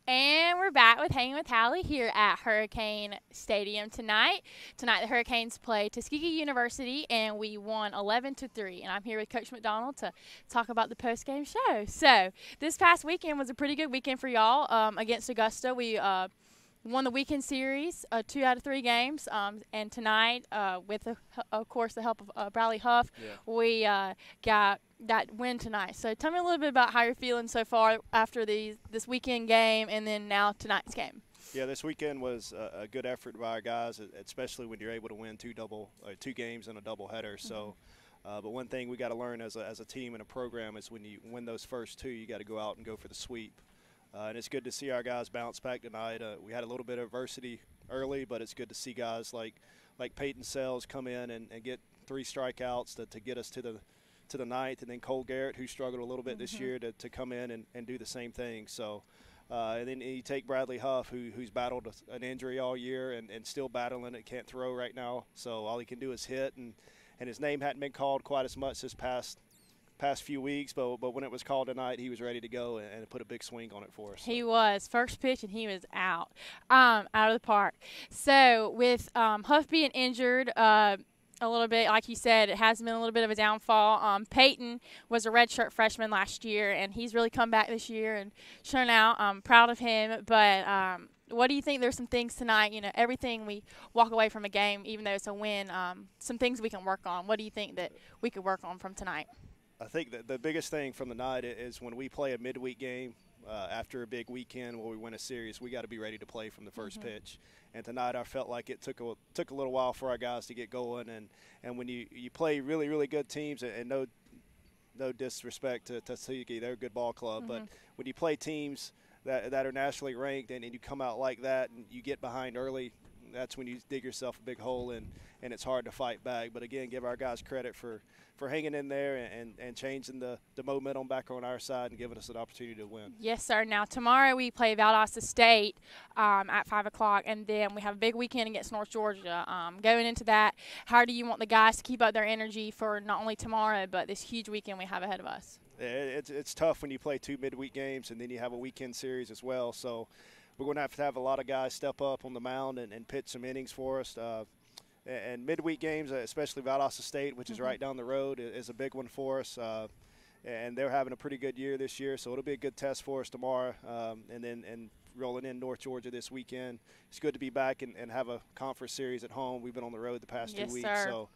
And we're back with Hanging with Hallie here at Hurricane Stadium tonight. Tonight the Hurricanes play Tuskegee University, and we won 11-3. And I'm here with Coach McDonald to talk about the post-game show. So this past weekend was a pretty good weekend for y'all against Augusta. We won the weekend series, 2 out of 3 games. And tonight, with, of course, the help of Bradley Hough, we got that win tonight. So tell me a little bit about how you're feeling so far after this weekend game and then now tonight's game. Yeah, this weekend was a good effort by our guys, especially when you're able to win two games in a doubleheader. So, but one thing we got to learn as a team and a program is when you win those first 2, you got to go out and go for the sweep. And it's good to see our guys bounce back tonight. We had a little bit of adversity early, but it's good to see guys like Peyton Sells come in and get 3 strikeouts to get us to the ninth, and then Cole Garrett, who struggled a little bit this year, to come in and do the same thing. So, and then you take Bradley Hough, who's battled an injury all year and still battling it, can't throw right now. So all he can do is hit, and his name hadn't been called quite as much this past few weeks, but when it was called tonight, he was ready to go and put a big swing on it for us. He was. First pitch, and he was out of the park. So with Hough being injured, a little bit, like you said, it has been a little bit of a downfall. Peyton was a redshirt freshman last year, and he's really come back this year and shown out. I'm proud of him. But what do you think? There's some things tonight, everything we walk away from a game, even though it's a win, some things we can work on. What do you think that we could work on from tonight? I think that the biggest thing from the night is when we play a midweek game after a big weekend where we win a series, we got to be ready to play from the first pitch. And tonight I felt like it took a little while for our guys to get going. And when you play really, really good teams, and no disrespect to Tuskegee, they're a good ball club, but when you play teams that are nationally ranked and you come out like that and you get behind early, that's when you dig yourself a big hole and it's hard to fight back. But again, give our guys credit for hanging in there and changing the momentum back on our side and giving us an opportunity to win. Yes, sir. Now tomorrow we play Valdosta State at 5 o'clock, and then we have a big weekend against North Georgia. Going into that, how do you want the guys to keep up their energy for not only tomorrow but this huge weekend we have ahead of us? It's tough when you play 2 midweek games and then you have a weekend series as well. So we're going to have a lot of guys step up on the mound and pitch some innings for us. And midweek games, especially Valdosta State, which is right down the road, is a big one for us. And they're having a pretty good year this year, so it'll be a good test for us tomorrow. And rolling in North Georgia this weekend. It's good to be back and have a conference series at home. We've been on the road the past 2 weeks. Sir. So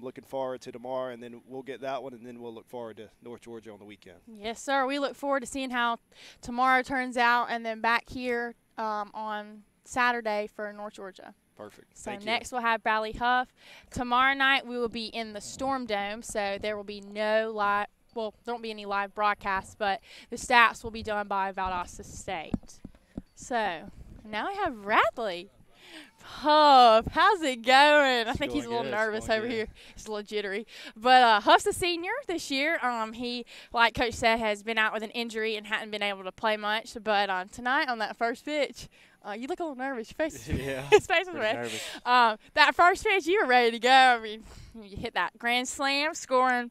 looking forward to tomorrow, and then we'll get that one, and then we'll look forward to North Georgia on the weekend. Yes, sir. We look forward to seeing how tomorrow turns out, and then back here on Saturday for North Georgia. Perfect. So Thank next you. we'll have Bradley Hough. Tomorrow night we will be in the Storm Dome, so there will be no live. Well, there won't be any live broadcasts, but the stats will be done by Valdosta State. So now I have Bradley Hough. How's it going? I think he's a little nervous over here. He's a little jittery. But Huff's a senior this year. He, like Coach said, has been out with an injury and hadn't been able to play much. But tonight on that first pitch, you look a little nervous. Your face, his face was red. That first pitch, you were ready to go. I mean, you hit that grand slam, scoring.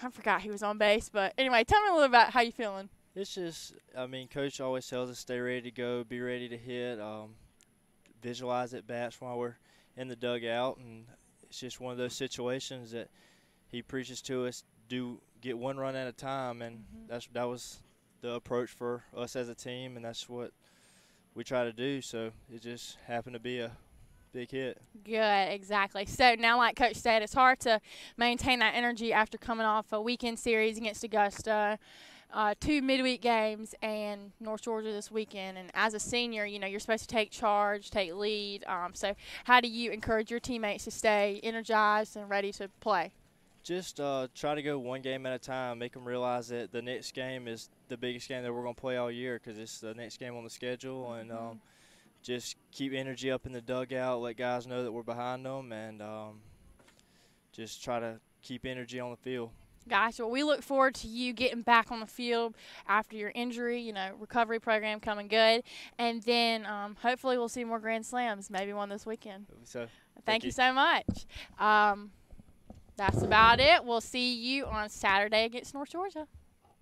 I forgot he was on base. But anyway, tell me a little about how you feeling. It's just, Coach always tells us stay ready to go, be ready to hit, visualize at bats while we're in the dugout. And it's just one of those situations that he preaches to us, get one run at a time. And that was the approach for us as a team, and that's what we try to do. So it just happened to be a big hit. Good, exactly. So now, like Coach said, it's hard to maintain that energy after coming off a weekend series against Augusta, 2 midweek games, and North Georgia this weekend. And as a senior, you're supposed to take charge, take lead. So how do you encourage your teammates to stay energized and ready to play? Just try to go one game at a time, make them realize that the next game is the biggest game that we're going to play all year because it's the next game on the schedule. And just keep energy up in the dugout, let guys know that we're behind them, and just try to keep energy on the field. Gotcha. Well, we look forward to you getting back on the field after your injury, recovery program coming good. And then hopefully we'll see more Grand Slams, maybe one this weekend. So, thank you so much. That's about it. We'll see you on Saturday against North Georgia.